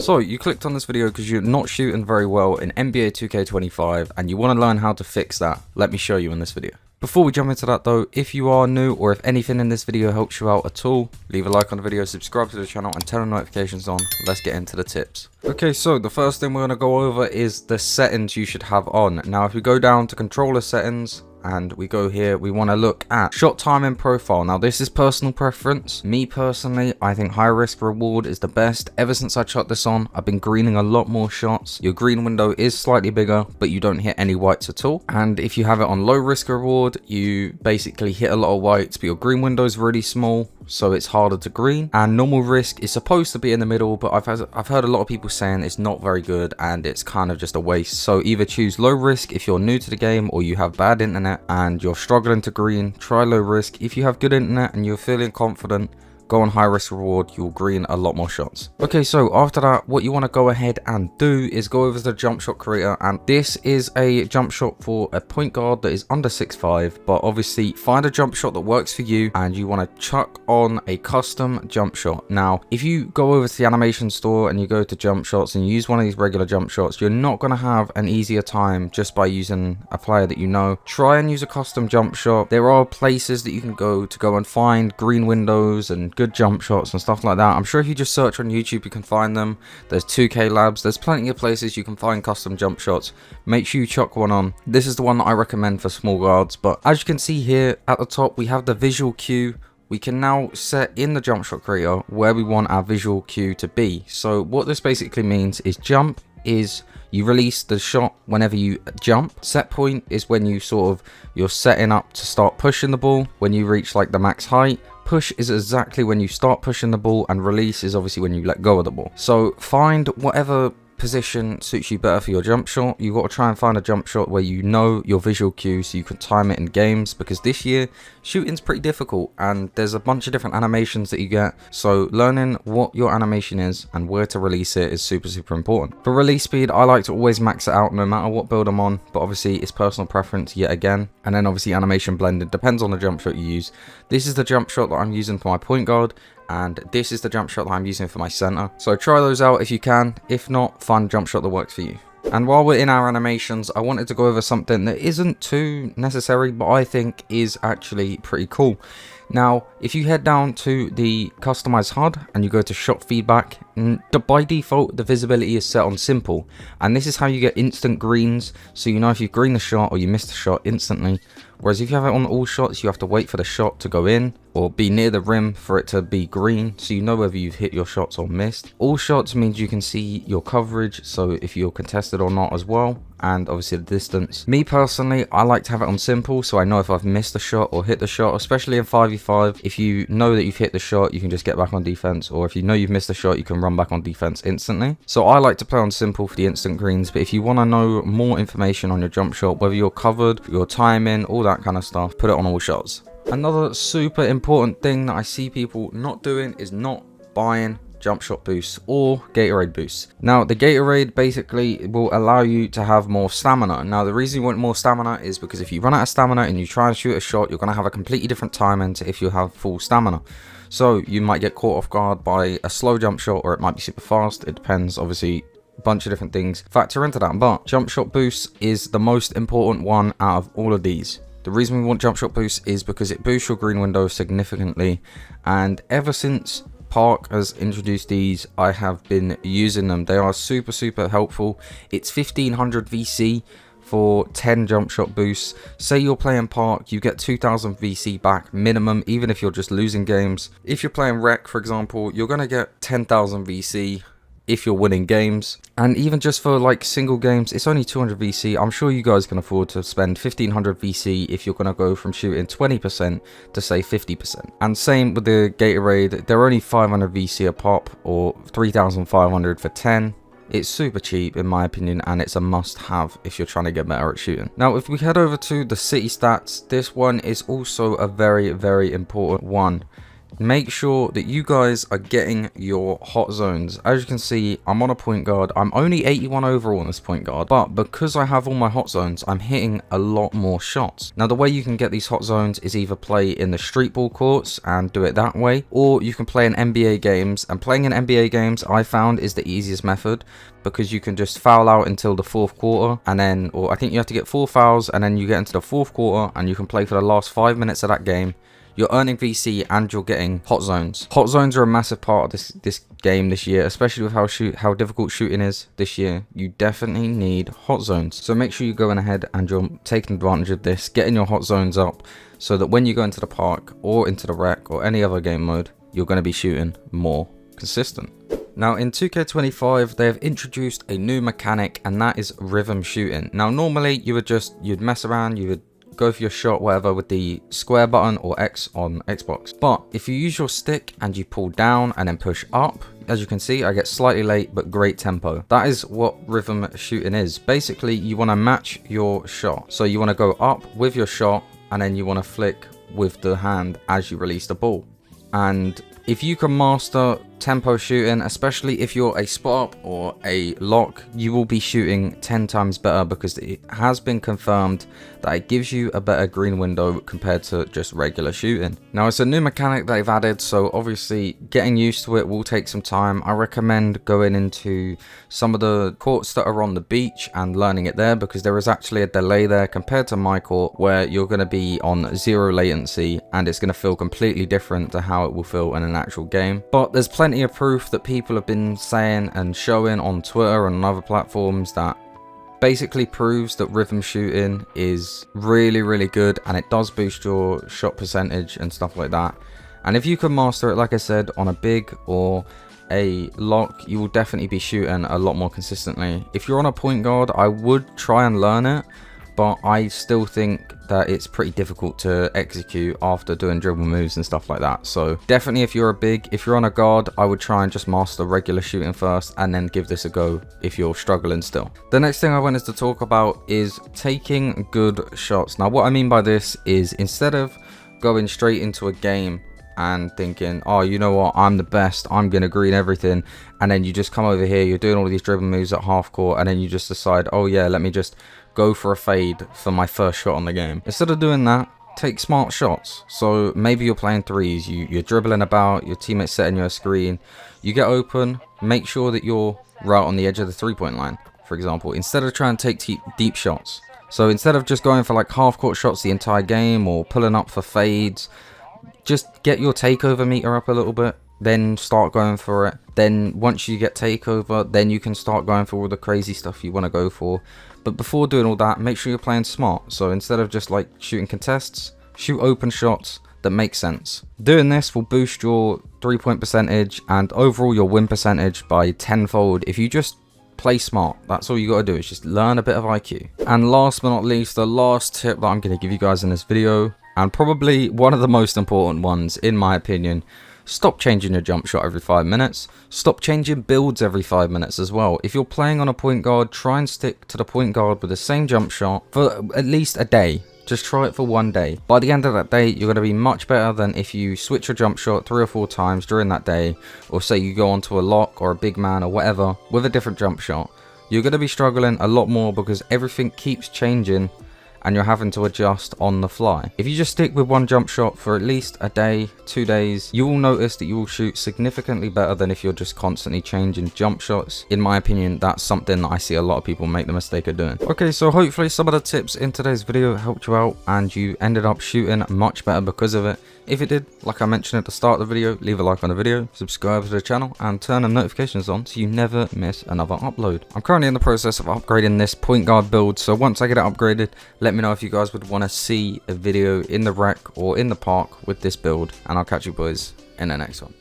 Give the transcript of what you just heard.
So you clicked on this video because you're not shooting very well in NBA 2K25 and you want to learn how to fix that. Let me show you in this video. Before we jump into that though, if you are new or if anything in this video helps you out at all, leave a like on the video, subscribe to the channel and turn the notifications on. Let's get into the tips. Okay, so the first thing we're going to go over is the settings you should have on. Now if we go down to controller settings, and we go here, we want to look at shot timing profile. Now this is personal preference. Me personally, I think high risk reward is the best. Ever since I shot this on, I've been greening a lot more shots. Your green window is slightly bigger, but you don't hit any whites at all. And if you have it on low risk reward, you basically hit a lot of whites, but your green window is really small, so it's harder to green. And normal risk is supposed to be in the middle, but I've heard a lot of people saying it's not very good and it's kind of just a waste. So either choose low risk if you're new to the game or you have bad internet and you're struggling to green. Try low risk. If you have good internet and you're feeling confident, go on high risk reward, you'll green a lot more shots. Okay, so after that, what you want to go ahead and do is go over to the jump shot creator, and this is a jump shot for a point guard that is under 6'5", but obviously find a jump shot that works for you and you want to chuck on a custom jump shot. Now if you go over to the animation store and you go to jump shots and you use one of these regular jump shots, you're not going to have an easier time just by using a player that you know. Try and use a custom jump shot. There are places that you can go and find green windows and good jump shots and stuff like that. I'm sure if you just search on YouTube you can find them. There's 2K labs, there's plenty of places you can find custom jump shots. Make sure you chuck one on. This is the one that I recommend for small guards, but as you can see here at the top we have the visual cue. We can now set in the jump shot creator where we want our visual cue to be. So what this basically means is jump is you release the shot whenever you jump. Set point is when you're setting up to start pushing the ball when you reach like the max height. Push is exactly when you start pushing the ball, and release is obviously when you let go of the ball. So find whatever position suits you better for your jump shot. You've got to try and find a jump shot where you know your visual cue so you can time it in games, because this year shooting's pretty difficult and there's a bunch of different animations that you get. So learning what your animation is and where to release it is super important. For release speed, I like to always max it out no matter what build I'm on, but obviously it's personal preference yet again. And then obviously animation blended depends on the jump shot you use. This is the jump shot that I'm using for my point guard, and this is the jump shot that I'm using for my center. So try those out if you can. If not, find a jump shot that works for you. And while we're in our animations, I wanted to go over something that isn't too necessary, but I think is actually pretty cool. Now, if you head down to the customize HUD and you go to shot feedback, by default the visibility is set on simple, and this is how you get instant greens, so you know if you green the shot or you miss the shot instantly. Whereas if you have it on all shots, you have to wait for the shot to go in or be near the rim for it to be green, so you know whether you've hit your shots or missed. All shots means you can see your coverage, so if you're contested or not as well, and obviously the distance. Me personally, I like to have it on simple, so I know if I've missed a shot or hit the shot, especially in 5v5. If you know that you've hit the shot, you can just get back on defense, or if you know you've missed a shot, you can run back on defense instantly. So I like to play on simple for the instant greens, but if you want to know more information on your jump shot, whether you're covered, your timing, all that kind of stuff, put it on all shots. Another super important thing that I see people not doing is not buying jump shot boosts or Gatorade boosts. Now the Gatorade basically will allow you to have more stamina. Now the reason you want more stamina is because if you run out of stamina and you try and shoot a shot, you're going to have a completely different timing to if you have full stamina. So you might get caught off guard by a slow jump shot, or it might be super fast. It depends, obviously a bunch of different things factor into that, but jump shot boosts is the most important one out of all of these. The reason we want jump shot boosts is because it boosts your green window significantly, and ever since Park has introduced these, I have been using them. They are super helpful. It's 1500 VC for 10 jump shot boosts. Say you're playing Park, you get 2000 VC back minimum, even if you're just losing games. If you're playing Rec, for example, you're going to get 10,000 VC if you're winning games. And even just for like single games, it's only 200 VC. I'm sure you guys can afford to spend 1500 VC if you're going to go from shooting 20% to say 50%. And same with the Gatorade, they're only 500 VC a pop, or 3500 for 10. It's super cheap in my opinion, and it's a must have if you're trying to get better at shooting. Now if we head over to the city stats, this one is also a very important one. make sure that you guys are getting your hot zones. As you can see, I'm on a point guard. I'm only 81 overall on this point guard, but because I have all my hot zones, I'm hitting a lot more shots. Now, the way you can get these hot zones is either play in the street ball courts and do it that way, or you can play in NBA games. And playing in NBA games, I found, is the easiest method, because you can just foul out until the 4th quarter, and then, or I think you have to get 4 fouls, and then you get into the 4th quarter and you can play for the last 5 minutes of that game. You're earning VC and you're getting hot zones. Hot zones are a massive part of this game this year, especially with how difficult shooting is this year. You definitely need hot zones. So make sure you're going ahead and you're taking advantage of this, getting your hot zones up, so that when you go into the park or into the rec or any other game mode, you're going to be shooting more consistent. Now in 2K25 they have introduced a new mechanic, and that is rhythm shooting. Now normally you'd mess around, you would go for your shot whatever with the square button or X on Xbox, but if you use your stick and you pull down and then push up, as you can see, I get slightly late but great tempo. That is what rhythm shooting is. Basically, you want to match your shot, so you want to go up with your shot and then you want to flick with the hand as you release the ball. And if you can master tempo shooting, especially if you're a spot up or a lock, you will be shooting 10 times better, because it has been confirmed that it gives you a better green window compared to just regular shooting. Now it's a new mechanic that they've added, so obviously getting used to it will take some time. I recommend going into some of the courts that are on the beach and learning it there, because there is actually a delay there compared to my court, where you're going to be on 0 latency and it's going to feel completely different to how it will feel in an actual game. But there's plenty of proof that people have been saying and showing on Twitter and on other platforms that basically proves that rhythm shooting is really good, and it does boost your shot percentage and stuff like that. And if you can master it, like I said, on a big or a lock, you will definitely be shooting a lot more consistently. If you're on a point guard, I would try and learn it, but I still think that it's pretty difficult to execute after doing dribble moves and stuff like that. So definitely if you're on a guard, I would try and just master regular shooting first and then give this a go if you're struggling still. The next thing I wanted to talk about is taking good shots. Now what I mean by this is, instead of going straight into a game and thinking, oh, you know what, I'm the best, I'm gonna green everything, and then you just come over here, you're doing all these dribble moves at half court, and then you just decide, oh yeah, let me just go for a fade for my first shot on the game. Instead of doing that, take smart shots. So maybe you're playing threes, you're dribbling about, your teammate's setting you a screen, you get open, make sure that you're right on the edge of the 3-point line, for example, instead of trying to take deep shots. So instead of just going for like half court shots the entire game or pulling up for fades, just get your takeover meter up a little bit, then start going for it. Then once you get takeover, then you can start going for all the crazy stuff you want to go for. But before doing all that, make sure you're playing smart. So instead of just like shooting contests, shoot open shots that make sense. Doing this will boost your 3-point percentage and overall your win percentage by 10-fold if you just play smart. That's all you got to do, is just learn a bit of IQ. And last but not least, the last tip that I'm going to give you guys in this video, and probably one of the most important ones in my opinion, stop changing your jump shot every 5 minutes. Stop changing builds every 5 minutes as well. If you're playing on a point guard, try and stick to the point guard with the same jump shot for at least a day. Just try it for 1 day. By the end of that day, you're going to be much better than if you switch your jump shot 3 or 4 times during that day, or say you go onto a lock or a big man or whatever with a different jump shot. You're going to be struggling a lot more because everything keeps changing and you're having to adjust on the fly. If you just stick with one jump shot for at least a day, 2 days, you will notice that you will shoot significantly better than if you're just constantly changing jump shots. In my opinion, that's something that I see a lot of people make the mistake of doing. Okay, so hopefully some of the tips in today's video helped you out and you ended up shooting much better because of it. If it did, like I mentioned at the start of the video, leave a like on the video, subscribe to the channel, and turn the notifications on so you never miss another upload. I'm currently in the process of upgrading this point guard build, so once I get it upgraded, let me know if you guys would want to see a video in the rec or in the park with this build, and I'll catch you boys in the next one.